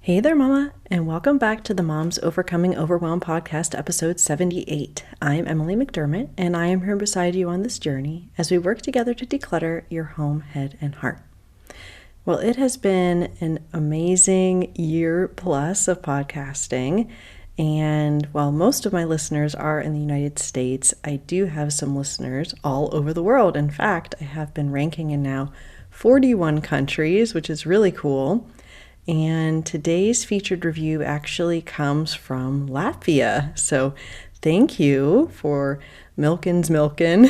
Hey there, Mama, and welcome back to the Moms Overcoming Overwhelm podcast, episode 78. I'm Emily McDermott, and I am here beside you on this journey as we work together to declutter your home, head, and heart. Well, it has been an amazing year plus of podcasting, and while most of my listeners are in the United States, I do have some listeners all over the world. In fact, I have been ranking in now 41 countries, which is really cool. And today's featured review actually comes from Latvia. So thank you for Milkin's Milkin,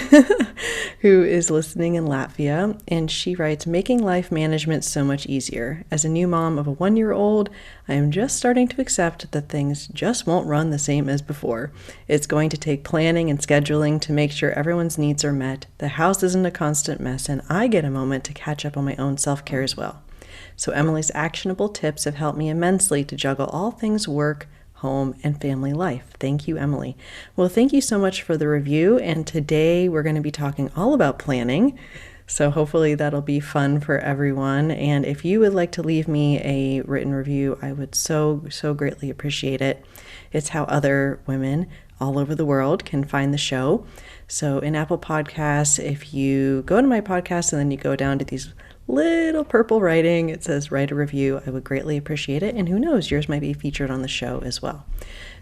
who is listening in Latvia. And she writes, making life management so much easier. As a new mom of a 1-year-old, I am just starting to accept that things just won't run the same as before. It's going to take planning and scheduling to make sure everyone's needs are met. The house isn't a constant mess, and I get a moment to catch up on my own self-care as well. So Emily's actionable tips have helped me immensely to juggle all things work, home, and family life. Thank you, Emily. Well, thank you so much for the review. And today we're going to be talking all about planning. So hopefully that'll be fun for everyone. And if you would like to leave me a written review, I would so greatly appreciate it. It's how other women all over the world can find the show. So in Apple Podcasts, if you go to my podcast and then you go down to these little purple writing, it says write a review. I would greatly appreciate it. And who knows, yours might be featured on the show as well.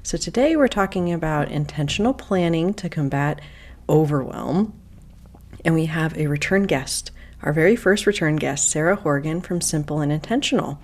So today we're talking about intentional planning to combat overwhelm. And we have a return guest, our very first return guest, Sarah Horgan from Simple and Intentional.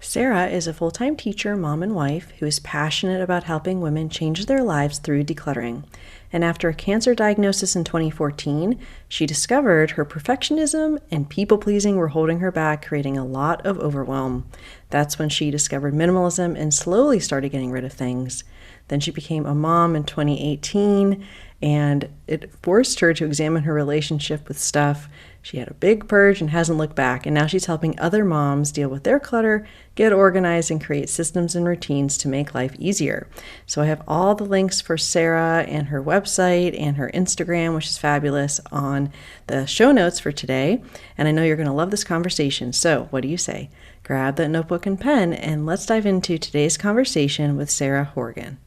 Sarah is a full-time teacher, mom, and wife who is passionate about helping women change their lives through decluttering. And after a cancer diagnosis in 2014, she discovered her perfectionism and people-pleasing were holding her back, creating a lot of overwhelm. That's when she discovered minimalism and slowly started getting rid of things. Then she became a mom in 2018, and it forced her to examine her relationship with stuff. She had a big purge and hasn't looked back, and now she's helping other moms deal with their clutter, get organized, and create systems and routines to make life easier. So I have all the links for Sarah and her website and her Instagram, which is fabulous, on the show notes for today. And I know you're going to love this conversation. So what do you say? Grab that notebook and pen, and let's dive into today's conversation with Sarah Horgan.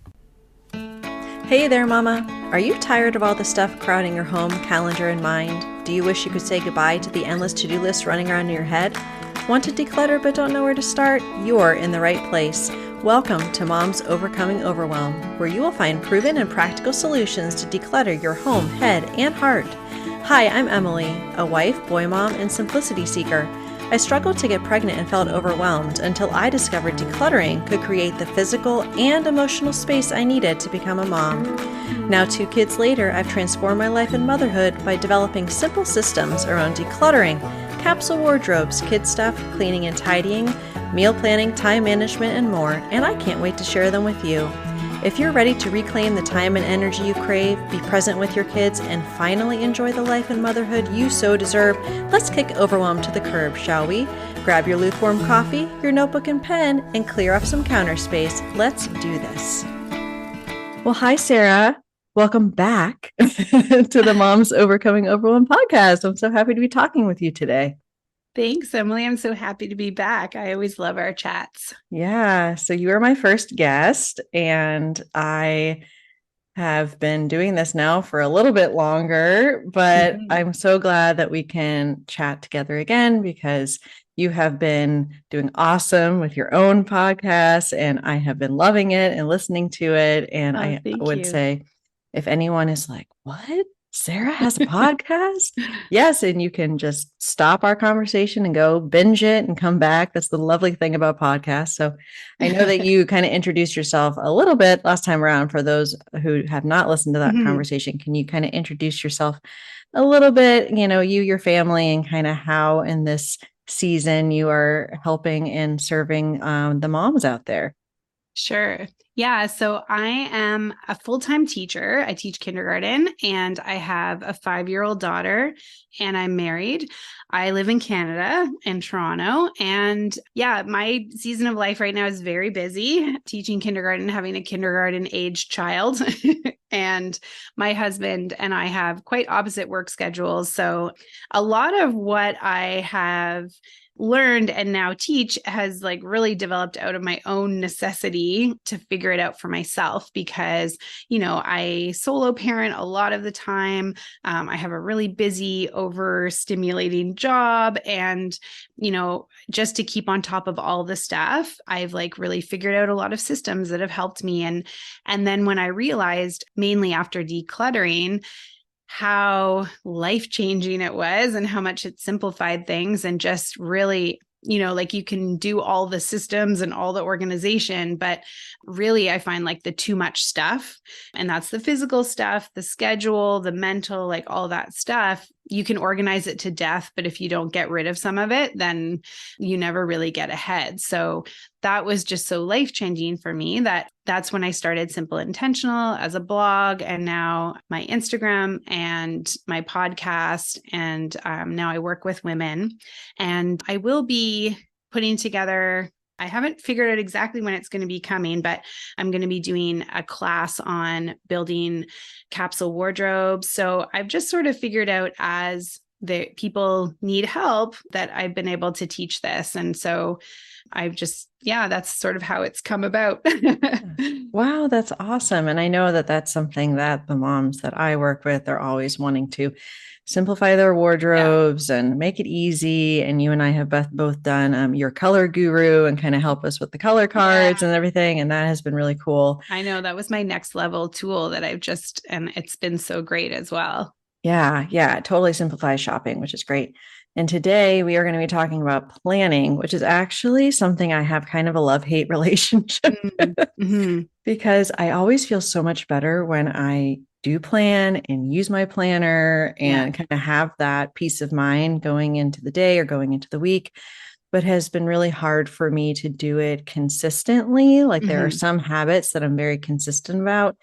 Hey there, Mama. Are you tired of all the stuff crowding your home, calendar, and mind? Do you wish you could say goodbye to the endless to-do list running around in your head? Want to declutter but don't know where to start? You're in the right place. Welcome to Moms Overcoming Overwhelm, where you will find proven and practical solutions to declutter your home, head, and heart. Hi, I'm Emily, a wife, boy mom, and simplicity seeker. I struggled to get pregnant and felt overwhelmed until I discovered decluttering could create the physical and emotional space I needed to become a mom. Now, 2 kids later, I've transformed my life and motherhood by developing simple systems around decluttering, capsule wardrobes, kid stuff, cleaning and tidying, meal planning, time management, and more, and I can't wait to share them with you. If you're ready to reclaim the time and energy you crave, be present with your kids, and finally enjoy the life and motherhood you so deserve, let's kick overwhelm to the curb, shall we? Grab your lukewarm coffee, your notebook and pen, and clear up some counter space. Let's do this. Well, hi, Sarah. Welcome back to the Moms Overcoming Overwhelm podcast. I'm so happy to be talking with you today. Thanks, Emily. I'm so happy to be back. I always love our chats. Yeah. So you are my first guest, and I have been doing this now for a little bit longer, but I'm so glad that we can chat together again because you have been doing awesome with your own podcast, and I have been loving it and listening to it. And I would say, if anyone is like, what? Sarah has a podcast? Yes. And you can just stop our conversation and go binge it and come back. That's the lovely thing about podcasts. So I know that you kind of introduced yourself a little bit last time around. For those who have not listened to that conversation, can you kind of introduce yourself a little bit, you, your family, and kind of how in this season you are helping and serving the moms out there? Sure. Yeah. So I am a full-time teacher. I teach kindergarten, and I have a 5-year-old daughter, and I'm married. I live in Canada, in Toronto. And yeah, my season of life right now is very busy teaching kindergarten, having a kindergarten age child. And my husband and I have quite opposite work schedules. So a lot of what I have learned and now teach has like really developed out of my own necessity to figure it out for myself because, I solo parent a lot of the time. I have a really busy, overstimulating job. And, just to keep on top of all the stuff, I've like really figured out a lot of systems that have helped me. And then when I realized, mainly after decluttering, how life-changing it was and how much it simplified things and just really, like you can do all the systems and all the organization, but really I find like the too much stuff, and that's the physical stuff, the schedule, the mental, like all that stuff, you can organize it to death, but if you don't get rid of some of it, then you never really get ahead. So that was just so life-changing for me that's when I started Simple Intentional as a blog, and now my Instagram and my podcast. And now I work with women, and I will be putting together, I haven't figured out exactly when it's going to be coming, but I'm going to be doing a class on building capsule wardrobes. So I've just sort of figured out as the people need help that I've been able to teach this. And so I've just, that's sort of how it's come about. Wow, that's awesome. And I know that that's something that the moms that I work with are always wanting to simplify their wardrobes and make it easy. And you and I have both done your color guru and kind of help us with the color cards and everything. And that has been really cool. I know that was my next level tool that and it's been so great as well. Yeah, it totally simplifies shopping, which is great. And today we are going to be talking about planning, which is actually something I have kind of a love-hate relationship mm-hmm. because I always feel so much better when I do plan and use my planner and kind of have that peace of mind going into the day or going into the week, but has been really hard for me to do it consistently. Like there are some habits that I'm very consistent about.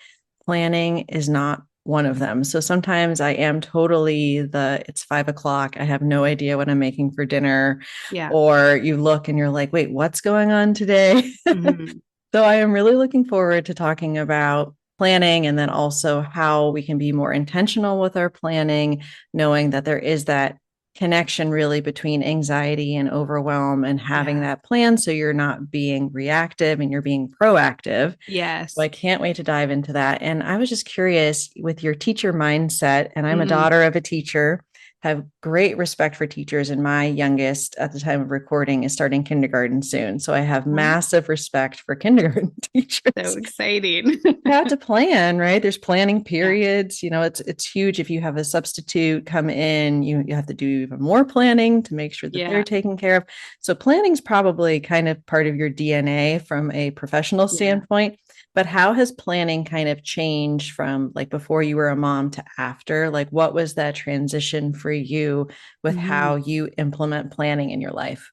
Planning is not one of them. So sometimes I am totally it's 5:00. I have no idea what I'm making for dinner. Yeah. Or you look and you're like, wait, what's going on today? So I am really looking forward to talking about planning and then also how we can be more intentional with our planning, knowing that there is that connection really between anxiety and overwhelm and having that plan so you're not being reactive and you're being proactive. Yes. So I can't wait to dive into that. And I was just curious with your teacher mindset, and I'm a daughter of a teacher, have great respect for teachers, and my youngest at the time of recording is starting kindergarten soon. So I have massive respect for kindergarten teachers. So exciting. You have to plan, right? There's planning periods. It's huge. If you have a substitute come in, you have to do even more planning to make sure that they're taken care of. So planning is probably kind of part of your DNA from a professional standpoint. But how has planning kind of changed from like before you were a mom to after? Like what was that transition for you with how you implement planning in your life?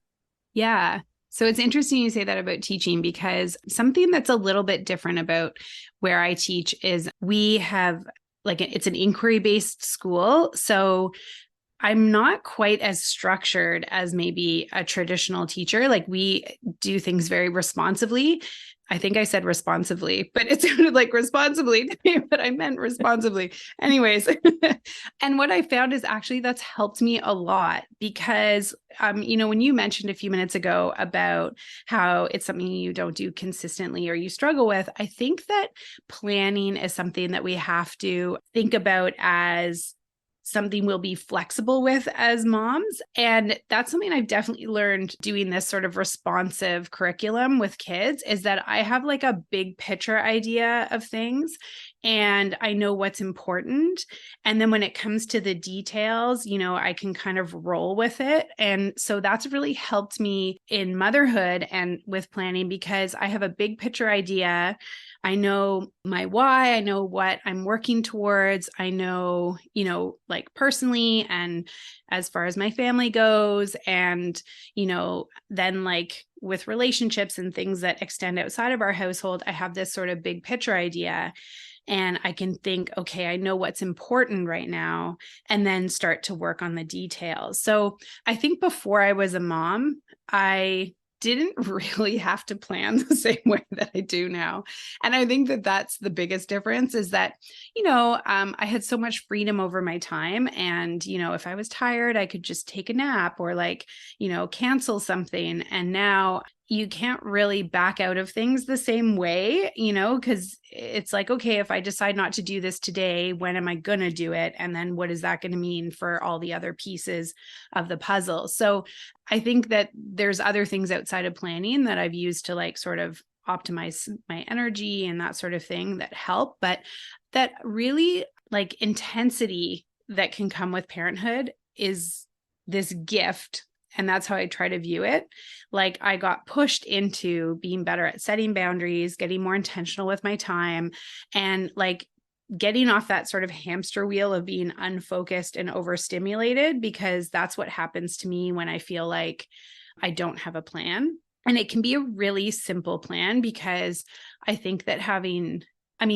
Yeah. So it's interesting you say that about teaching, because something that's a little bit different about where I teach is we have it's an inquiry-based school. So I'm not quite as structured as maybe a traditional teacher. Like we do things very responsibly. I think I said responsibly, but it sounded like responsibly to me, but I meant responsibly. Anyways. And what I found is actually that's helped me a lot because, when you mentioned a few minutes ago about how it's something you don't do consistently or you struggle with, I think that planning is something that we have to think about as something we'll be flexible with as moms. And that's something I've definitely learned doing this sort of responsive curriculum with kids, is that I have like a big picture idea of things and I know what's important. And then when it comes to the details, I can kind of roll with it. And so that's really helped me in motherhood and with planning because I have a big picture idea. I know my why, I know what I'm working towards. I know, like personally and as far as my family goes. And, then like with relationships and things that extend outside of our household, I have this sort of big picture idea. And I can think, okay, I know what's important right now, and then start to work on the details. So I think before I was a mom, I didn't really have to plan the same way that I do now. And I think that that's the biggest difference is that, I had so much freedom over my time. And, if I was tired, I could just take a nap or like, cancel something. And now you can't really back out of things the same way, because it's like, okay, if I decide not to do this today, when am I going to do it? And then what is that going to mean for all the other pieces of the puzzle? So I think that there's other things outside of planning that I've used to like sort of optimize my energy and that sort of thing that help, but that really like intensity that can come with parenthood is this gift. And that's how I try to view it. Like I got pushed into being better at setting boundaries, getting more intentional with my time, and like getting off that sort of hamster wheel of being unfocused and overstimulated, because that's what happens to me when I feel like I don't have a plan. And it can be a really simple plan because I think that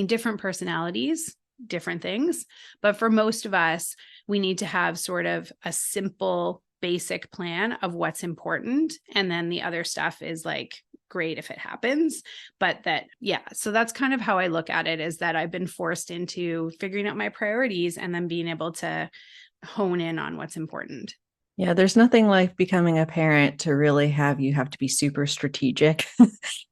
different personalities, different things, but for most of us, we need to have sort of a simple basic plan of what's important. And then the other stuff is like great if it happens. But so that's kind of how I look at it, is that I've been forced into figuring out my priorities and then being able to hone in on what's important. Yeah, there's nothing like becoming a parent to really have to be super strategic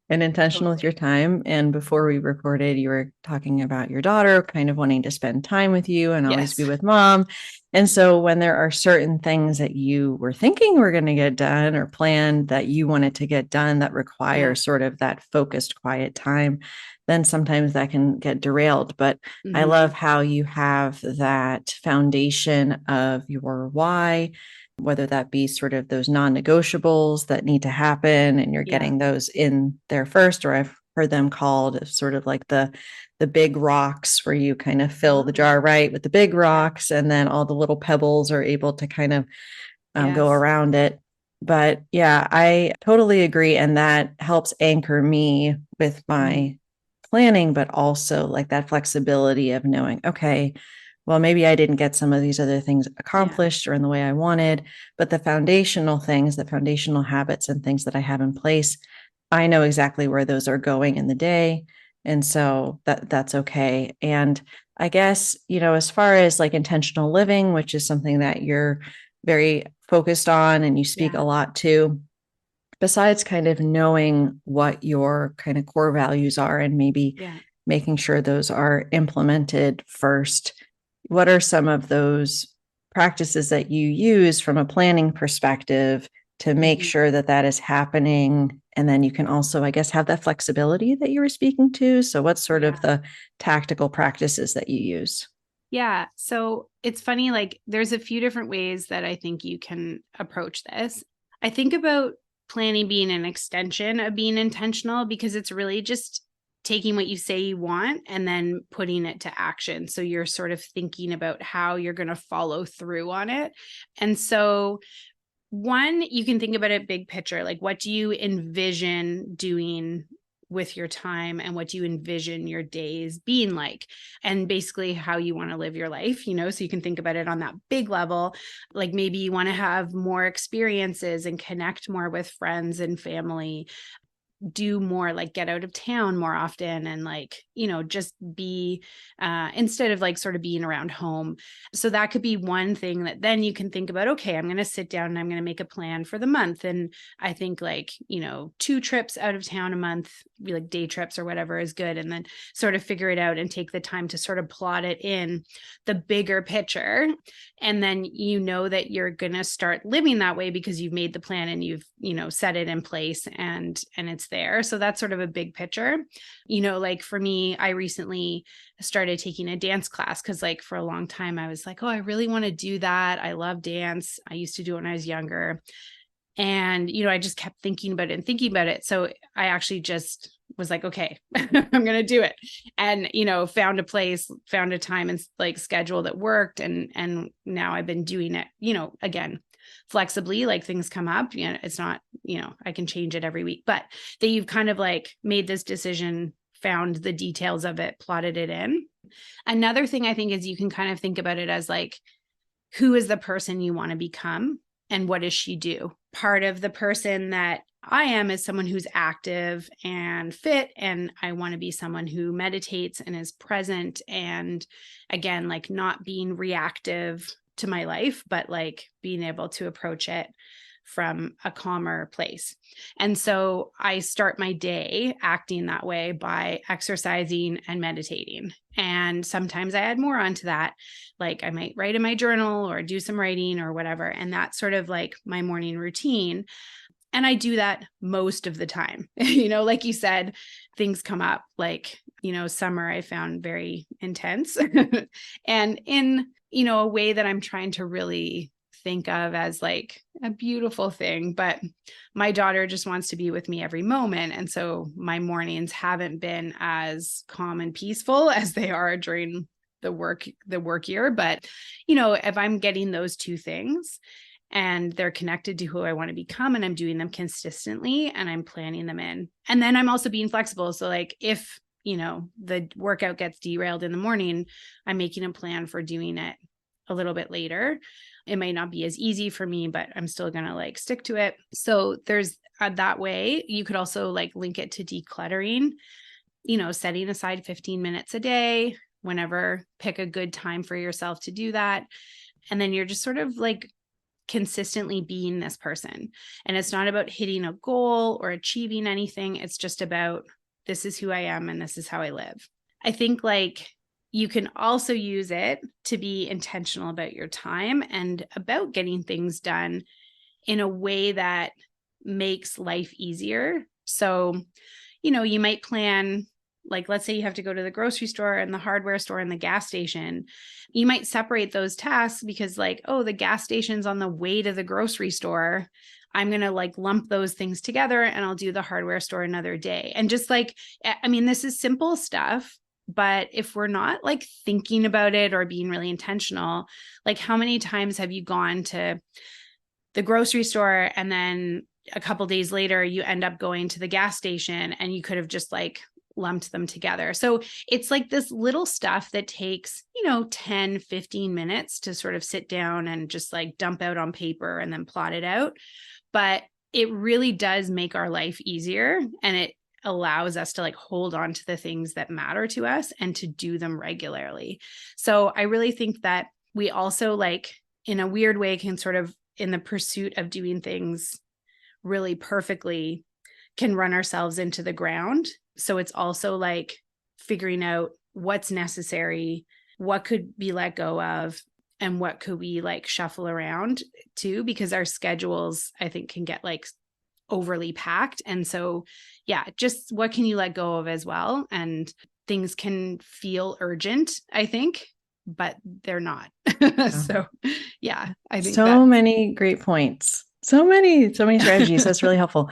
and intentional with Totally. your time. And before we recorded, you were talking about your daughter kind of wanting to spend time with you and always be Yes. with mom. And so when there are certain things that you were thinking were going to get done or planned that you wanted to get done that require sort of that focused, quiet time, then sometimes that can get derailed. But I love how you have that foundation of your why, whether that be sort of those non-negotiables that need to happen and you're getting those in there first, or I've heard them called sort of like the big rocks, where you kind of fill the jar right with the big rocks, and then all the little pebbles are able to kind of go around it. But yeah, I totally agree. And that helps anchor me with my planning, but also like that flexibility of knowing, okay, well, maybe I didn't get some of these other things accomplished or in the way I wanted, but the foundational things, the foundational habits and things that I have in place, I know exactly where those are going in the day. And so that's okay. And I guess, as far as like intentional living, which is something that you're very focused on and you speak a lot to, besides kind of knowing what your kind of core values are and maybe making sure those are implemented first, what are some of those practices that you use from a planning perspective to make sure that that is happening? And then you can also, I guess, have that flexibility that you were speaking to. So what's sort of the tactical practices that you use? Yeah. So it's funny, like there's a few different ways that I think you can approach this. I think about planning being an extension of being intentional, because it's really just taking what you say you want and then putting it to action. So you're sort of thinking about how you're going to follow through on it. And so one, you can think about it big picture, like what do you envision doing with your time, and what do you envision your days being like, and basically how you want to live your life, so you can think about it on that big level. Like maybe you want to have more experiences and connect more with friends and family, do more, like get out of town more often, and like, just be instead of like sort of being around home. So that could be one thing that then you can think about, okay, I'm going to sit down and I'm going to make a plan for the month. And I think like, 2 trips out of town a month, like day trips or whatever is good. And then sort of figure it out and take the time to sort of plot it in the bigger picture. And then that you're going to start living that way because you've made the plan and you've, set it in place, and it's there. So that's sort of a big picture. Like for me, I recently started taking a dance class because like for a long time I was like, oh, I really want to do that. I love dance. I used to do it when I was younger. And, I just kept thinking about it and thinking about it. So I actually just was like, okay, I'm going to do it. And, found a place, found a time and like schedule that worked. And now I've been doing it, again, flexibly, like things come up, it's not, I can change it every week, but that you've kind of like made this decision, found the details of it, plotted it in. Another thing I think is you can kind of think about it as like, who is the person you want to become and what does she do? Part of the person that I am as someone who's active and fit, and I want to be someone who meditates and is present, and again, like not being reactive to my life, but like being able to approach it from a calmer place. And so I start my day acting that way by exercising and meditating. And sometimes I add more onto that. Like I might write in my journal or do some writing or whatever. And that's sort of like my morning routine. And I do that most of the time. Like you said, things come up like, summer I found very intense and in, a way that I'm trying to really think of as like a beautiful thing. But my daughter just wants to be with me every moment. And so my mornings haven't been as calm and peaceful as they are during the work year. But, if I'm getting those two things, and they're connected to who I want to become, and I'm doing them consistently and I'm planning them in. And then I'm also being flexible. So like if, the workout gets derailed in the morning, I'm making a plan for doing it a little bit later. It might not be as easy for me, but I'm still going to like stick to it. So there's that way. You could also like link it to decluttering, setting aside 15 minutes a day, whenever, pick a good time for yourself to do that. And then you're just sort of like consistently being this person. And it's not about hitting a goal or achieving anything. It's just about, this is who I am and this is how I live. I think like you can also use it to be intentional about your time and about getting things done in a way that makes life easier. So, you might plan, like, let's say you have to go to the grocery store and the hardware store and the gas station. You might separate those tasks because like, oh, the gas station's on the way to the grocery store. I'm going to like lump those things together and I'll do the hardware store another day. And just like, I mean, this is simple stuff, but if we're not like thinking about it or being really intentional, like how many times have you gone to the grocery store and then a couple days later you end up going to the gas station and you could have just like lumped them together. So it's like this little stuff that takes, 10, 15 minutes to sort of sit down and just like dump out on paper and then plot it out. But it really does make our life easier, and it allows us to like hold on to the things that matter to us and to do them regularly. So I really think that we also like in a weird way can sort of, in the pursuit of doing things really perfectly, can run ourselves into the ground. So it's also like figuring out what's necessary, what could be let go of, and what could we like shuffle around too, because our schedules, I think, can get like overly packed. And so, yeah, just what can you let go of as well? And things can feel urgent, I think, but they're not. So, yeah, I think so many great points. So many strategies. That's really helpful.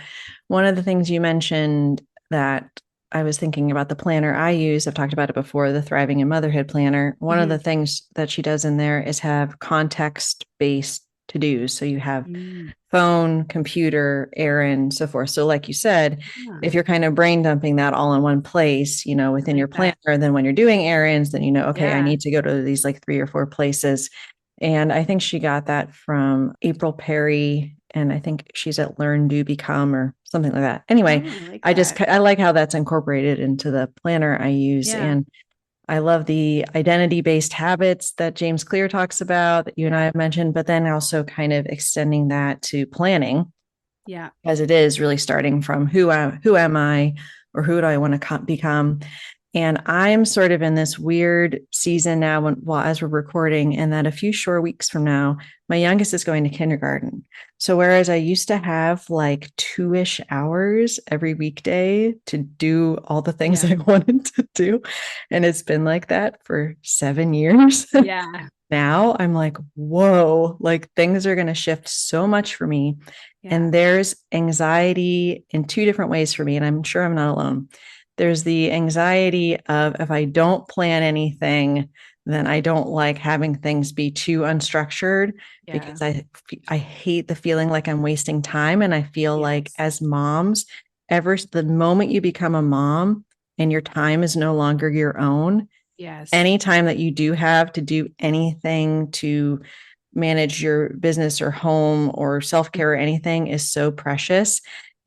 One of the things you mentioned that I was thinking about, the planner I use, I've talked about it before, the Thriving in Motherhood planner. One of the things that she does in there is have context-based to-dos. So you have phone, computer, errand, so forth. So like you said, if you're kind of brain dumping that all in one place, within your planner, then when you're doing errands, then okay, I need to go to these like 3 or 4 places. And I think she got that from April Perry, and I think she's at Learn, Do, Become or something like that. Anyway, I like how that's incorporated into the planner I use. And I love the identity-based habits that James Clear talks about, that you and I have mentioned, but then also kind of extending that to planning. Yeah. As it is really starting from who am I, or who do I want to become? And I'm sort of in this weird season now as we're recording, and that a few short weeks from now, my youngest is going to kindergarten. So whereas I used to have like 2-ish hours every weekday to do all the things I wanted to do, and it's been like that for 7 years. Yeah. Now I'm like, whoa, like things are going to shift so much for me. Yeah. And there's anxiety in 2 different ways for me. And I'm sure I'm not alone. There's the anxiety of, if I don't plan anything, then I don't like having things be too unstructured, because I hate the feeling like I'm wasting time. And I feel like as moms, the moment you become a mom and your time is no longer your own, any time that you do have to do anything to manage your business or home or self-care or anything is so precious.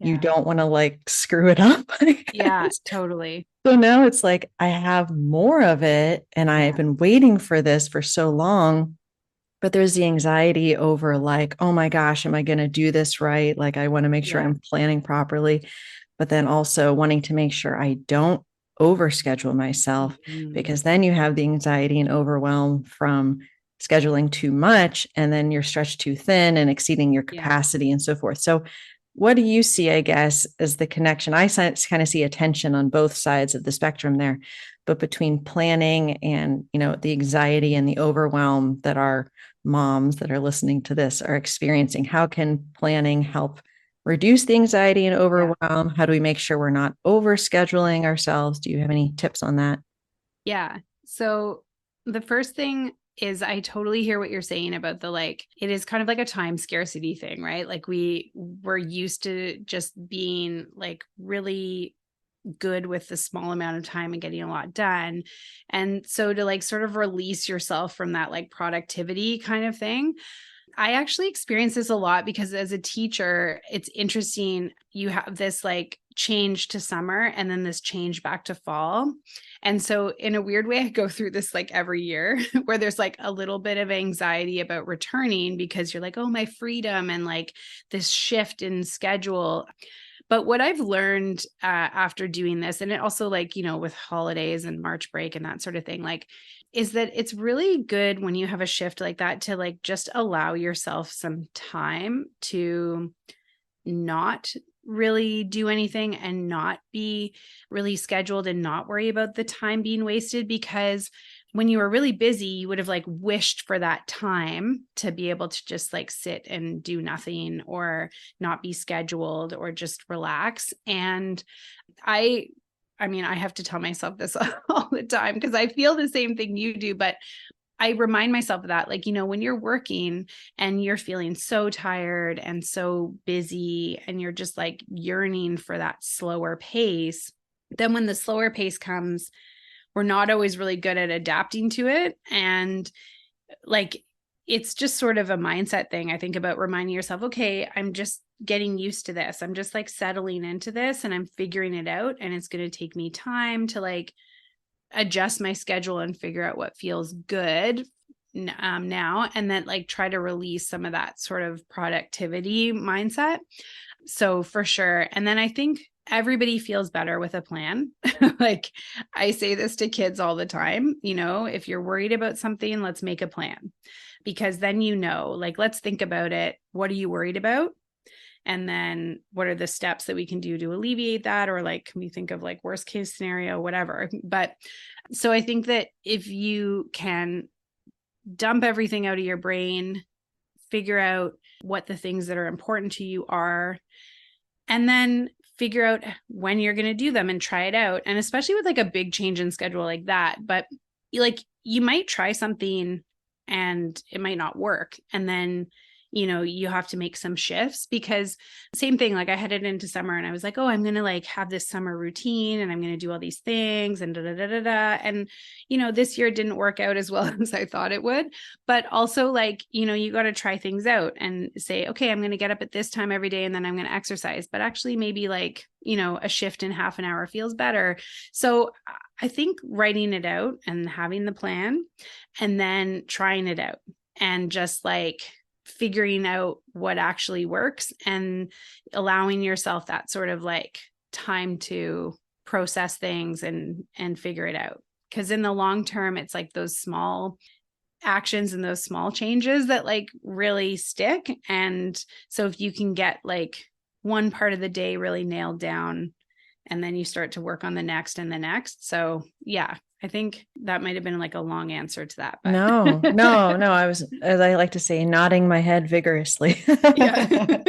you Yeah. don't want to like screw it up. I Yeah, guess. totally. So now it's like I have more of it and I've Yeah. been waiting for this for so long. But there's the anxiety over like, oh my gosh, am I going to do this right? Like, I want to make sure Yeah. I'm planning properly, but then also wanting to make sure I don't overschedule myself, Mhm. because then you have the anxiety and overwhelm from scheduling too much and then you're stretched too thin and exceeding your Yeah. capacity and so forth. So what do you see, I guess, as the connection? I kind of see a tension on both sides of the spectrum there, but between planning and, the anxiety and the overwhelm that our moms that are listening to this are experiencing. How can planning help reduce the anxiety and Yeah. overwhelm? How do we make sure we're not over scheduling ourselves? Do you have any tips on that? Yeah. So the first thing is I totally hear what you're saying about the like, it is kind of like a time scarcity thing, right? Like we were used to just being like really good with the small amount of time and getting a lot done. And so to like sort of release yourself from that like productivity kind of thing, I actually experience this a lot because as a teacher, it's interesting. You have this like change to summer and then this change back to fall. And so, in a weird way, I go through this like every year where there's like a little bit of anxiety about returning because you're like, oh, my freedom and like this shift in schedule. But what I've learned after doing this, and it also like, with holidays and March break and that sort of thing, like, is that it's really good when you have a shift like that to like just allow yourself some time to not really do anything and not be really scheduled and not worry about the time being wasted, because when you were really busy you would have like wished for that time to be able to just like sit and do nothing or not be scheduled or just relax. And I I mean, I have to tell myself this all the time because I feel the same thing you do, but I remind myself of that. Like, when you're working and you're feeling so tired and so busy and you're just like yearning for that slower pace, then when the slower pace comes, we're not always really good at adapting to it. And like, it's just sort of a mindset thing. I think about reminding yourself, okay, I'm just getting used to this. I'm just like settling into this and I'm figuring it out. And it's going to take me time to like adjust my schedule and figure out what feels good now, and then like try to release some of that sort of productivity mindset. So for sure. And then I think everybody feels better with a plan. Like I say this to kids all the time, if you're worried about something, let's make a plan, because then, like, let's think about it. What are you worried about? And then what are the steps that we can do to alleviate that? Or like, can we think of like worst case scenario, whatever. But so I think that if you can dump everything out of your brain, figure out what the things that are important to you are, and then figure out when you're going to do them and try it out. And especially with like a big change in schedule like that, but you might try something and it might not work. And then, you have to make some shifts, because same thing, like I headed into summer and I was like, oh, I'm going to like have this summer routine and I'm going to do all these things and da da da da da. And, this year it didn't work out as well as I thought it would. But also like, you got to try things out and say, okay, I'm going to get up at this time every day and then I'm going to exercise. But actually, maybe like, a shift in half an hour feels better. So I think writing it out and having the plan and then trying it out and just like figuring out what actually works and allowing yourself that sort of like time to process things and figure it out. Because in the long term, it's like those small actions and those small changes that like really stick. And so if you can get like one part of the day really nailed down, and then you start to work on the next and the next. So yeah, I think that might have been like a long answer to that, but No, no, no. I was, as I like to say, nodding my head vigorously. yeah.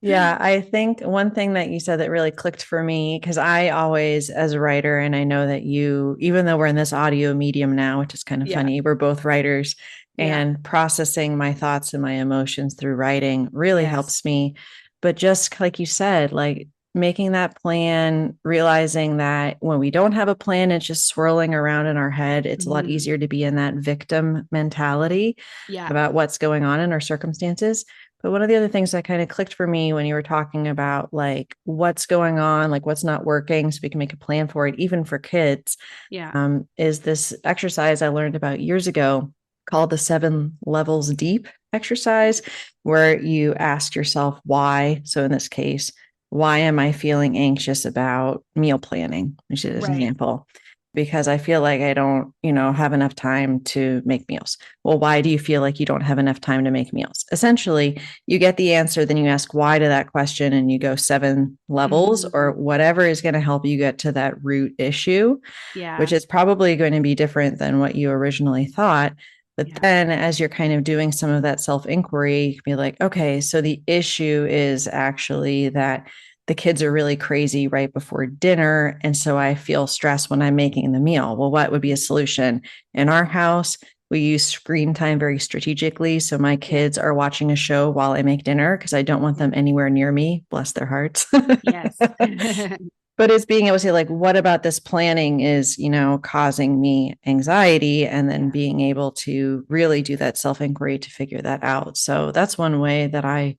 Yeah, I think one thing that you said that really clicked for me, because I always, as a writer, and I know that you, even though we're in this audio medium now, which is kind of Yeah. funny, we're both writers, Yeah. and processing my thoughts and my emotions through writing really Yes. helps me. But just like you said, like making that plan, realizing that when we don't have a plan, it's just swirling around in our head. It's a lot Mhm. easier to be in that victim mentality Yeah. about what's going on in our circumstances. But one of the other things that kind of clicked for me when you were talking about like what's going on, like what's not working, so we can make a plan for it, even for kids, Yeah. is this exercise I learned about years ago called the 7 levels deep exercise, where you ask yourself why. So in this case, why am I feeling anxious about meal planning, which is an Right. example? Because I feel like I don't, have enough time to make meals. Well, why do you feel like you don't have enough time to make meals? Essentially, you get the answer, then you ask why to that question and you go 7 levels or Mm, whatever is going to help you get to that root issue, which yeah. is probably going to be different than what you originally thought. But Yeah. then as you're kind of doing some of that self inquiry, you can be like, okay, so the issue is actually that the kids are really crazy right before dinner. And so I feel stressed when I'm making the meal. Well, what would be a solution? In our house, we use screen time very strategically. So my Yeah. kids are watching a show while I make dinner because I don't want them anywhere near me. Bless their hearts. Yes. But it's being able to say, like, what about this planning is, causing me anxiety, and then Yeah. being able to really do that self inquiry to figure that out. So that's one way that I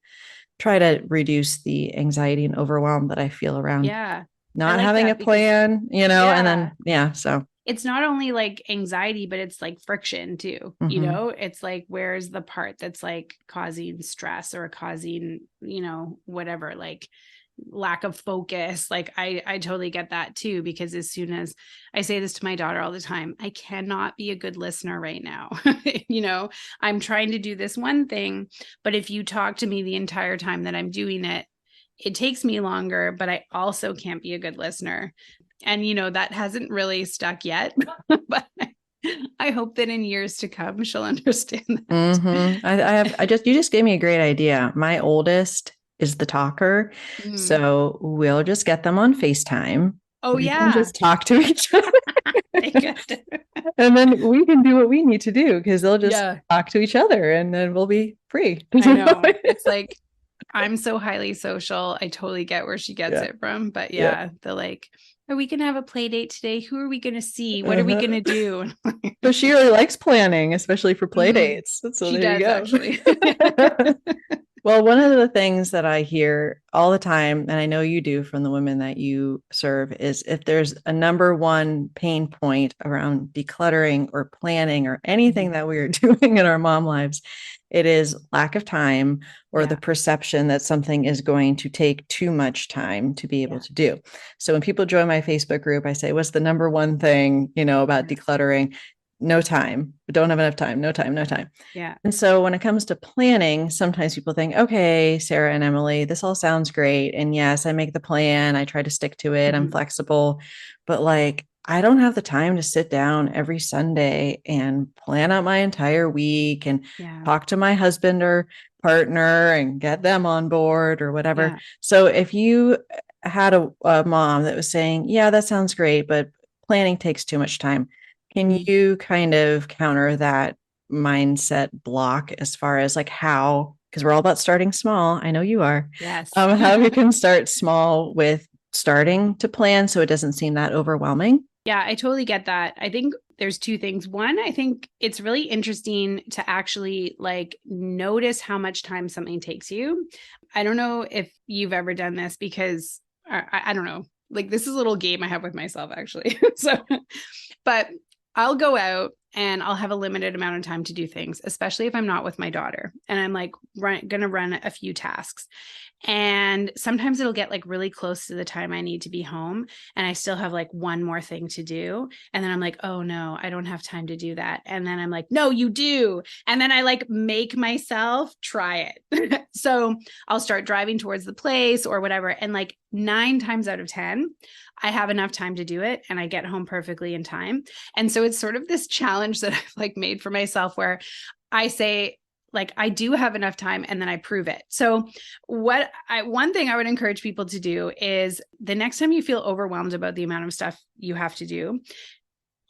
try to reduce the anxiety and overwhelm that I feel around Yeah. I not like having a that because, plan, and yeah, then, yeah. So, it's not only like anxiety, but it's like friction too. mhm. It's like, where's the part that's like causing stress or causing, whatever, like lack of focus. Like I totally get that too, because as soon as I say this to my daughter all the time, I cannot be a good listener right now. I'm trying to do this one thing, but if you talk to me the entire time that I'm doing it, it takes me longer, but I also can't be a good listener. And that hasn't really stuck yet, but I hope that in years to come she'll understand that. You just gave me a great idea. My oldest is the talker. Mm. So we'll just get them on FaceTime. Oh We can yeah. just talk to each other. They could. And then we can do what we need to do because they'll just Yeah. talk to each other and then we'll be free. I know. It's like, I'm so highly social. I totally get where she gets Yeah. it from. But Yeah. yeah, the like, are we going to have a play date today? Who are we going to see? What are we going Uh-huh. to do? So she really likes planning, especially for play Mhm. dates. So She there you does go. actually. Well, one of the things that I hear all the time, and I know you do from the women that you serve, is if there's a number one pain point around decluttering or planning or anything Mhm. that we are doing in our mom lives, it is lack of time or the Yeah. perception that something is going to take too much time to be able Yeah. to do. So when people join my Facebook group, I say, what's the number one thing, about Yeah. decluttering? No time. Don't have enough time. No time. No time. Yeah. And so when it comes to planning, sometimes people think, okay, Sarah and Emily, this all sounds great. And yes, I make the plan, I try to stick to it, I'm Mhm. flexible, but like, I don't have the time to sit down every Sunday and plan out my entire week and Yeah. talk to my husband or partner and get them on board or whatever. Yeah. So if you had a mom that was saying, yeah, that sounds great, but planning takes too much time, can Mhm. you kind of counter that mindset block as far as like how, because we're all about starting small. I know you are. Yes. How we can start small with starting to plan so it doesn't seem that overwhelming. Yeah, I totally get that. I think there's two things. One, I think it's really interesting to actually like notice how much time something takes you. I don't know if you've ever done this because I don't know. Like this is a little game I have with myself actually. So, but I'll go out and I'll have a limited amount of time to do things, especially if I'm not with my daughter and I'm like going to run a few tasks. And sometimes it'll get like really close to the time I need to be home. And I still have like one more thing to do. And then I'm like, oh no, I don't have time to do that. And then I'm like, no, you do. And then I like make myself try it. So I'll start driving towards the place or whatever. And like 9 times out of 10, I have enough time to do it and I get home perfectly in time. And so it's sort of this challenge that I've like made for myself where I say, like I do have enough time and then I prove it. So one thing I would encourage people to do is the next time you feel overwhelmed about the amount of stuff you have to do,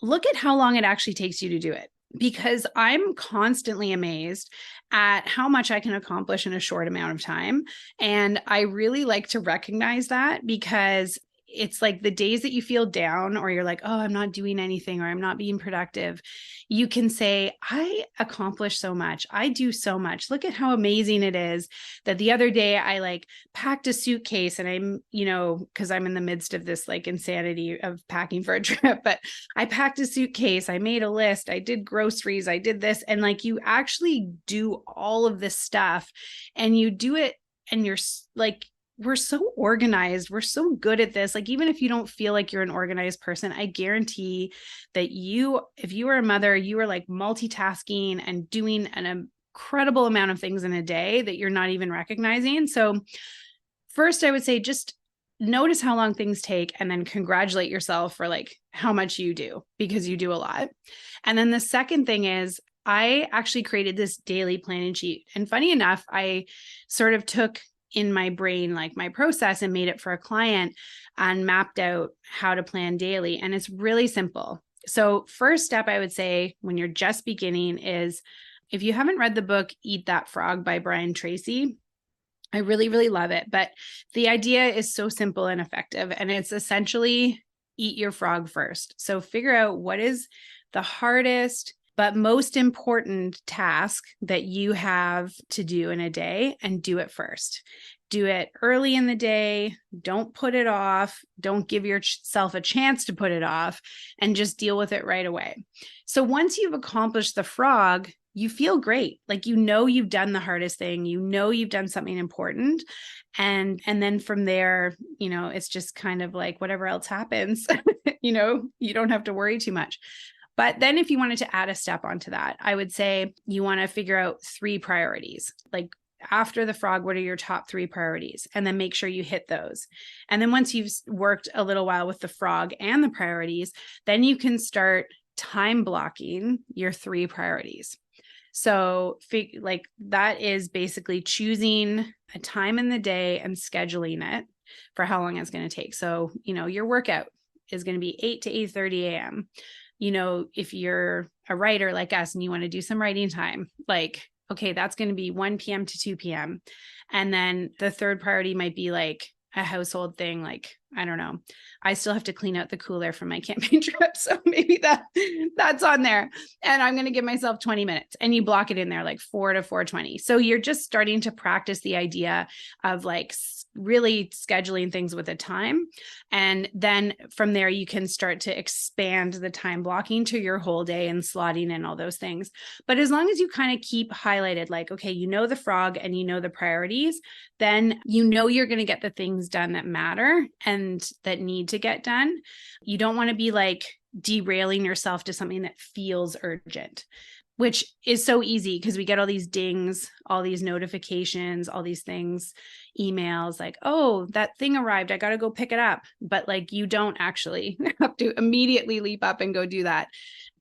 look at how long it actually takes you to do it. Because I'm constantly amazed at how much I can accomplish in a short amount of time. And I really like to recognize that because it's like the days that you feel down or you're like, oh, I'm not doing anything or I'm not being productive, you can say, I accomplished so much. I do so much. Look at how amazing it is that the other day I like packed a suitcase and I'm, because I'm in the midst of this like insanity of packing for a trip, but I packed a suitcase, I made a list, I did groceries, I did this. And like you actually do all of this stuff and you do it and you're like, we're so organized. We're so good at this. Like, even if you don't feel like you're an organized person, I guarantee that if you were a mother, you are like multitasking and doing an incredible amount of things in a day that you're not even recognizing. So first, I would say just notice how long things take and then congratulate yourself for like how much you do, because you do a lot. And then the second thing is, I actually created this daily planning sheet. And funny enough, I sort of took in my brain like my process and made it for a client and mapped out how to plan daily. And it's really simple. So first step, I would say when you're just beginning is, if you haven't read the book Eat That Frog by Brian Tracy, I really, really love it. But the idea is so simple and effective. And it's essentially eat your frog first. So figure out what is the hardest but most important task that you have to do in a day and do it first. Do it early in the day. Don't put it off. Don't give yourself a chance to put it off, and just deal with it right away. So once you've accomplished the frog, you feel great. Like, you've done the hardest thing, you've done something important. And then from there, it's just kind of like whatever else happens, you don't have to worry too much. But then if you wanted to add a step onto that, I would say you want to figure out 3 priorities. Like, after the frog, what are your top 3 priorities? And then make sure you hit those. And then once you've worked a little while with the frog and the priorities, then you can start time blocking your 3 priorities. So like that is basically choosing a time in the day and scheduling it for how long it's going to take. So, your workout is going to be 8 to 8:30 a.m. If you're a writer like us and you want to do some writing time, like, okay, that's going to be 1 p.m. to 2 p.m. And then the third priority might be like a household thing. Like, I don't know, I still have to clean out the cooler from my camping trip. So maybe that's on there. And I'm going to give myself 20 minutes, and you block it in there like 4 to 4:20. So you're just starting to practice the idea of like really scheduling things with a time. And then from there, you can start to expand the time blocking to your whole day and slotting in all those things. But as long as you kind of keep highlighted, like, okay, the frog and the priorities, then you're going to get the things done that matter and that need to get done. You don't want to be like derailing yourself to something that feels urgent, which is so easy because we get all these dings, all these notifications, all these things, emails like, oh, that thing arrived, I got to go pick it up. But like, you don't actually have to immediately leap up and go do that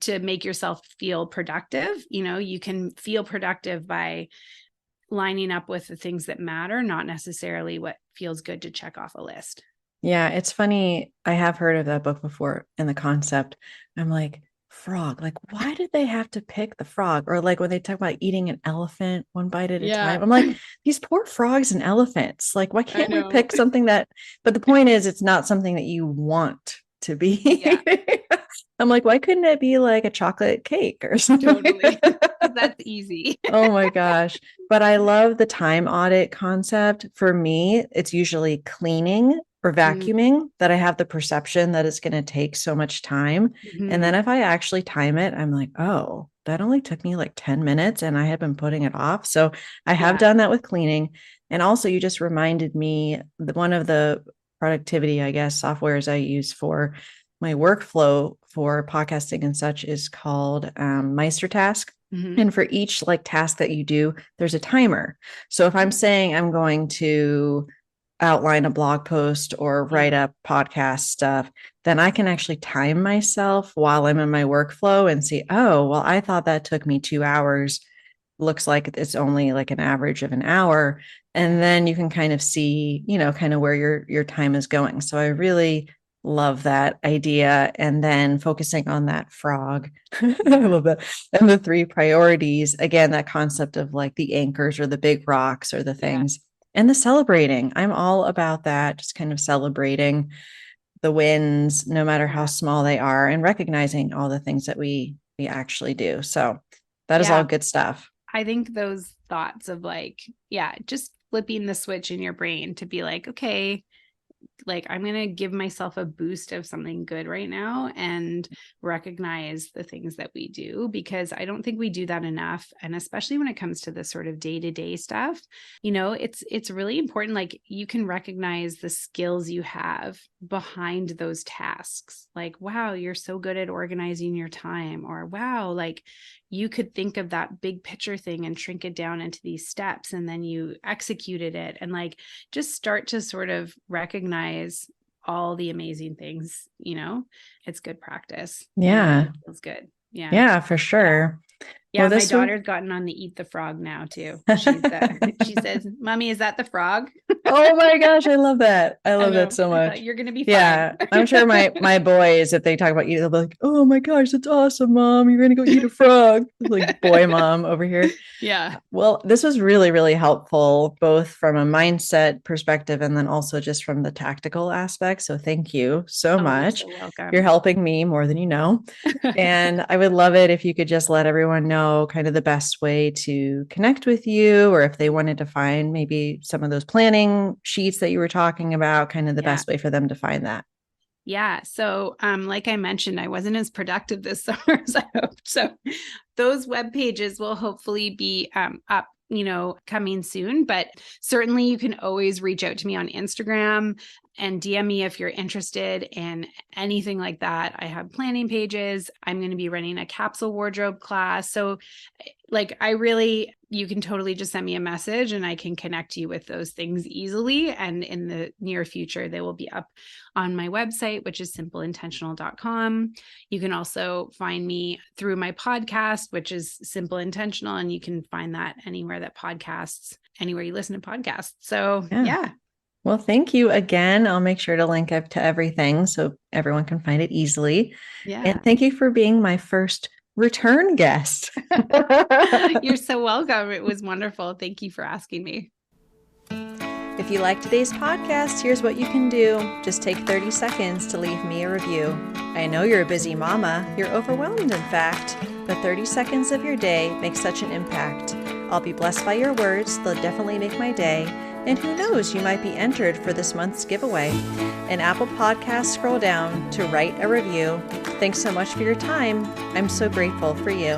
to make yourself feel productive. You can feel productive by lining up with the things that matter, not necessarily what feels good to check off a list. Yeah, it's funny. I have heard of that book before and the concept. I'm like, frog, like, why did they have to pick the frog? Or like when they talk about eating an elephant one bite at a time, I'm like, these poor frogs and elephants, like, why can't we pick something that, but the point is, it's not something that you want to be. Yeah. I'm like, why couldn't it be like a chocolate cake or something? Totally. That's easy. Oh my gosh. But I love the time audit concept. For me, it's usually cleaning or vacuuming that I have the perception that it's going to take so much time. Mm-hmm. And then if I actually time it, I'm like, oh, that only took me like 10 minutes and I had been putting it off. So I have done that with cleaning. And also, you just reminded me that one of the productivity, I guess, softwares I use for my workflow for podcasting and such is called Meister Task. Mm-hmm. And for each like task that you do, there's a timer. So if I'm saying I'm going to outline a blog post or write up podcast stuff, then I can actually time myself while I'm in my workflow and see, oh, well, I thought that took me 2 hours. Looks like it's only like an average of an hour. And then you can kind of see, kind of where your time is going. So I really love that idea. And then focusing on that frog, I love that. And the 3 priorities, again, that concept of like the anchors or the big rocks or the things and the celebrating. I'm all about that. Just kind of celebrating the wins, no matter how Yeah. small they are, and recognizing all the things that we actually do. So that is all Yeah. good stuff. I think those thoughts of like, yeah, just flipping the switch in your brain to be like, okay, like I'm going to give myself a boost of something good right now and recognize the things that we do, because I don't think we do that enough. And especially when it comes to this sort of day-to-day stuff, it's really important. Like you can recognize the skills you have behind those tasks. Like, wow, you're so good at organizing your time, or wow, like you could think of that big picture thing and shrink it down into these steps, and then you executed it, and like just start to sort of recognize all the amazing things. It's good practice and Yeah. it feels good. Yeah. Yeah, for sure. Well, Yeah, my this was, daughter's gotten on the eat the frog now too. She says, "Mommy, is that the frog?" oh my gosh, I love that. I I love that know. so I thought much. you're gonna be fine. Yeah, I'm sure my boys, if they talk about eating, they'll be like, "Oh my gosh, that's awesome, mom! You're gonna go eat a frog." Like boy, mom over here. Yeah. Well, this was really, really helpful, both from a mindset perspective and then also just from the tactical aspect. So thank you so Oh, you're much. so You're welcome. helping me more than you know. And I would love it if you could just let everyone know kind of the best way to connect with you, or if they wanted to find maybe some of those planning sheets that you were talking about, kind of the Yeah. best way for them to find that. Yeah. So, like I mentioned, I wasn't as productive this summer as I hoped. So, those web pages will hopefully be up, coming soon. But certainly, you can always reach out to me on Instagram and DM me if you're interested in anything like that. I have planning pages. I'm going to be running a capsule wardrobe class. So, like, you can totally just send me a message and I can connect you with those things easily. And in the near future, they will be up on my website, which is simpleintentional.com. You can also find me through my podcast, which is Simple Intentional, and you can find that anywhere you listen to podcasts. So, Yeah. yeah. Well, thank you again. I'll make sure to link up to everything so everyone can find it easily. And Yeah. thank you for being my first return guest. You're so welcome. It was wonderful. Thank you for asking me. If you like today's podcast, here's what you can do. Just take 30 seconds to leave me a review. I know you're a busy mama. You're overwhelmed, in fact, but 30 seconds of your day makes such an impact. I'll be blessed by your words. They'll definitely make my day. And who knows, you might be entered for this month's giveaway. In Apple Podcasts, scroll down to write a review. Thanks so much for your time. I'm so grateful for you.